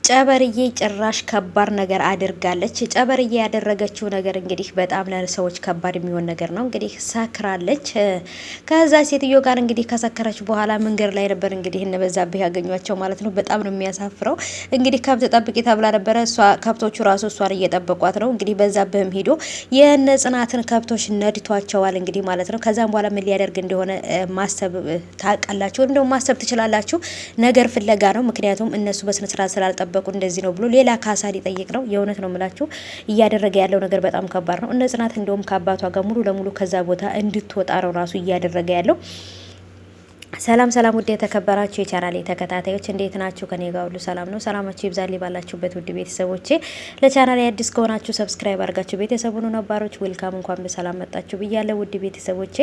ጨበርዬ ጭራሽ ከባድ ነገር አድርጋለች። ጨበርዬ ያደረገችው ነገር እንግዲህ በጣም ለሰዎች ከባድ የሚሆን ነገር ነው። እንግዲህ ሰክራለች። ከዛ ሴትዮ ጋር እንግዲህ ከሰከረች በኋላ መንገድ ላይ ነበር እንግዲህ እነበዛብህ ያገኟቸው ማለት ነው። በጣም ነው የሚያሳፍረው። እንግዲህ ከብት ጠብቂ ተብላ ነበረ። እሷ ከብቶቹ ራሱ እሷን እየጠበቋት ነው። እንግዲህ በዛብህም ሄዶ የነ ጽናትን ከብቶች ነድቷቸዋል እንግዲህ ማለት ነው። ከዛም በኋላ ምን ሊያደርግ እንደሆነ ማሰብ ታውቃላችሁ፣ ወይም ደግሞ ማሰብ ትችላላችሁ። ነገር ፍለጋ ነው። ምክንያቱም እነሱ በስነስርዓት ስላልጠበቁ እንደዚህ ነው ብሎ ሌላ ካሳ ሊጠይቅ ነው። የእውነት ነው የምላችሁ እያደረገ ያለው ነገር በጣም ከባድ ነው። እነ ጽናት እንደውም ከአባቷ ጋር ሙሉ ለሙሉ ከዛ ቦታ እንድትወጣ ነው ራሱ እያደረገ ያለው። ሰላም ሰላም፣ ውድ የተከበራችሁ የቻናሌ ተከታታዮች እንዴት ናችሁ? ከኔ ጋር ሁሉ ሰላም ነው። ሰላማችሁ ይብዛልኝ ባላችሁበት ውድ ቤተሰቦቼ። ለቻናሌ አዲስ ከሆናችሁ ሰብስክራይብ አድርጋችሁ ቤተሰቡን ነባሮች ዌልካም፣ እንኳን በሰላም መጣችሁ ብያለሁ ውድ ቤተሰቦቼ።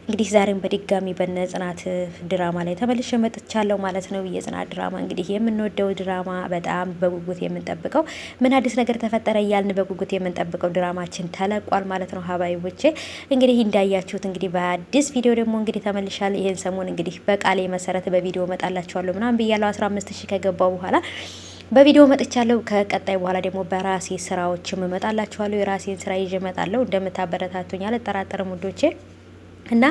እንግዲህ ዛሬም በድጋሚ በነ ጽናት ድራማ ላይ ተመልሼ መጥቻለሁ ማለት ነው። የጽናት ድራማ እንግዲህ የምንወደው ድራማ፣ በጣም በጉጉት የምንጠብቀው ምን አዲስ ነገር ተፈጠረ እያልን በጉጉት የምንጠብቀው ድራማችን ተለቋል ማለት ነው። ሀባይቦቼ እንግዲህ እንዳያችሁት እንግዲህ በአዲስ ቪዲዮ ደግሞ እንግዲህ ተመልሻለሁ። ይሄን ሰሞን እንግዲህ በቃሌ መሰረት በቪዲዮ መጣላችኋለሁ ምናምን ብያለሁ። 15000 ከገባው በኋላ በቪዲዮ መጥቻለሁ። ከቀጣይ በኋላ ደግሞ በራሴ ስራዎችም እመጣላችኋለሁ። የራሴን ስራ ይዤ እመጣለሁ። እንደምታበረታቱኝ አልጠራጠርም ውዶቼ። እና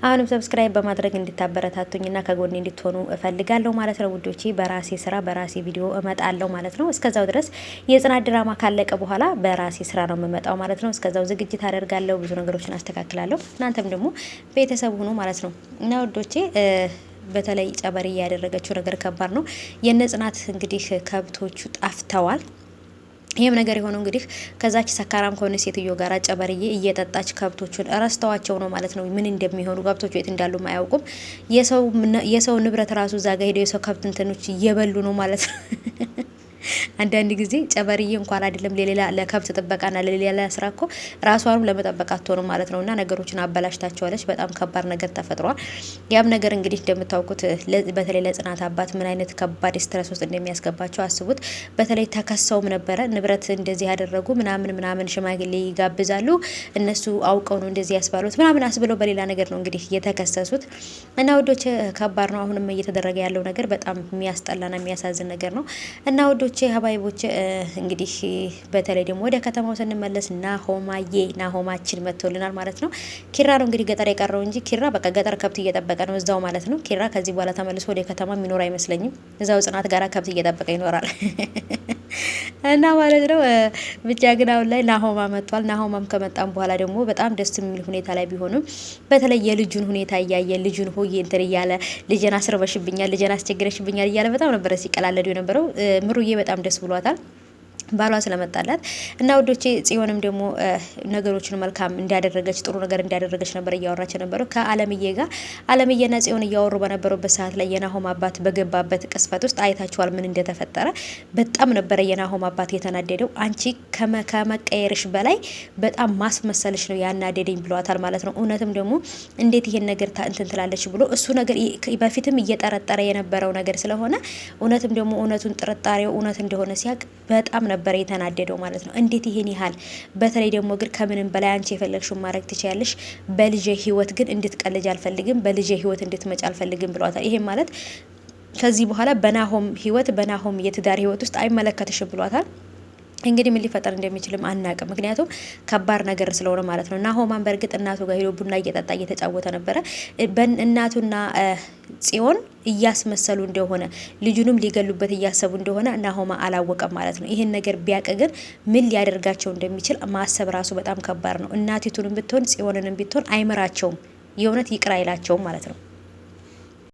አሁንም ሰብስክራይብ በማድረግ እንድታበረታቱኝና ከጎኔ እንድትሆኑ እፈልጋለሁ ማለት ነው ውዶቼ። በራሴ ስራ በራሴ ቪዲዮ እመጣለሁ ማለት ነው። እስከዛው ድረስ የጽናት ድራማ ካለቀ በኋላ በራሴ ስራ ነው የምመጣው ማለት ነው። እስከዛው ዝግጅት አደርጋለሁ፣ ብዙ ነገሮችን አስተካክላለሁ። እናንተም ደግሞ ቤተሰብ ሁኑ ማለት ነው። እና ውዶቼ በተለይ ጨበርዬ ያደረገችው ነገር ከባድ ነው። የነ ጽናት እንግዲህ ከብቶቹ ጠፍተዋል። ይህም ነገር የሆነው እንግዲህ ከዛች ሰካራም ከሆነ ሴትዮ ጋር ጨበርዬ እየጠጣች ከብቶቹን ረስተዋቸው ነው ማለት ነው። ምን እንደሚሆኑ ከብቶቹ የት እንዳሉ አያውቁም። የሰው ንብረት ራሱ እዛ ጋ ሄደው የሰው ከብት እንትኖች እየበሉ ነው ማለት ነው። አንዳንድ ጊዜ ጨበርዬ እንኳን አይደለም ለሌላ ለከብት ጥበቃና ለሌላ ስራ እኮ ራሷንም ለመጠበቅ አትሆንም ማለት ነውና ነገሮችን አበላሽታቸዋለች። በጣም ከባድ ነገር ተፈጥሯል። ያም ነገር እንግዲህ እንደምታውቁት በተለይ ለጽናት አባት ምን አይነት ከባድ ስትረስ ውስጥ እንደሚያስገባቸው አስቡት። በተለይ ተከሰውም ነበረ ንብረት እንደዚህ ያደረጉ ምናምን ሽማግሌ ይጋብዛሉ፣ እነሱ አውቀው ነው እንደዚህ ያስባሉት ምናምን አስብለው በሌላ ነገር ነው እንግዲህ የተከሰሱት። እና ውዶች ከባድ ነው። አሁንም እየተደረገ ያለው ነገር በጣም የሚያስጠላና የሚያሳዝን ነገር ነው። እና ውዶች ሀባይቦች እንግዲህ በተለይ ደግሞ ወደ ከተማው ስንመለስ ናሆማችን መጥቶልናል ማለት ነው። ኪራ ነው እንግዲህ ገጠር የቀረው እንጂ ኪራ በቃ ገጠር ከብት እየጠበቀ ነው እዛው ማለት ነው። ኪራ ከዚህ በኋላ ተመልሶ ወደ ከተማ የሚኖር አይመስለኝም። እዛው ጽናት ጋራ ከብት እየጠበቀ ይኖራል እና ማለት ነው። ብቻ ግን አሁን ላይ ናሆማ መጥቷል። ናሆማም ከመጣም በኋላ ደግሞ በጣም ደስ የሚል ሁኔታ ላይ ቢሆንም በተለይ የልጁን ሁኔታ እያየ ልጁን ሆዬ እንትን እያለ ልጄን አስርበሽብኛል፣ ልጄን አስቸግረሽብኛል እያለ በጣም ነበረ ሲቀላለዱ የነበረው። ምሩዬ በጣም ደስ ብሏታል ባሏ ስለመጣላት። እና ውዶቼ ጽዮንም ደግሞ ነገሮችን መልካም እንዲያደረገች ጥሩ ነገር እንዲያደረገች ነበር እያወራች ነበረው ከአለምዬ ጋር። አለምዬና ጽዮን እያወሩ በነበሩበት ሰዓት ላይ የናሆም አባት በገባበት ቅስፈት ውስጥ አይታችኋል ምን እንደተፈጠረ። በጣም ነበረ የናሆም አባት የተናደደው። አንቺ ከመቀየርሽ በላይ በጣም ማስመሰልሽ ነው ያናደደኝ ብሏታል ማለት ነው። እውነትም ደግሞ እንዴት ይሄን ነገር እንትን ትላለች ብሎ እሱ ነገር በፊትም እየጠረጠረ የነበረው ነገር ስለሆነ እውነትም ደግሞ እውነቱን ጥርጣሬው እውነት እንደሆነ ሲያቅ በጣም ነበር የተናደደው ማለት ነው። እንዴት ይሄን ያህል በተለይ ደግሞ ግን ከምንም በላይ አንቺ የፈለግሽውን ማድረግ ትችያለሽ፣ በልጄ ህይወት ግን እንድትቀልጅ አልፈልግም፣ በልጄ ህይወት እንድትመጭ አልፈልግም ብሏታል። ይሄም ማለት ከዚህ በኋላ በናሆም ህይወት በናሆም የትዳር ህይወት ውስጥ አይመለከትሽም ብሏታል። እንግዲህ ምን ሊፈጠር እንደሚችልም አናቅም። ምክንያቱም ከባድ ነገር ስለሆነ ማለት ነው። ናሆማን በእርግጥ እናቱ ጋር ሄዶ ቡና እየጠጣ እየተጫወተ ነበረ። እናቱና ጽዮን እያስመሰሉ እንደሆነ ልጁንም ሊገሉበት እያሰቡ እንደሆነ ናሆማ አላወቀም ማለት ነው። ይህን ነገር ቢያቅ ግን ምን ሊያደርጋቸው እንደሚችል ማሰብ ራሱ በጣም ከባድ ነው። እናቲቱንም ብትሆን ጽዮንንም ብትሆን አይምራቸውም፣ የእውነት ይቅር አይላቸውም ማለት ነው።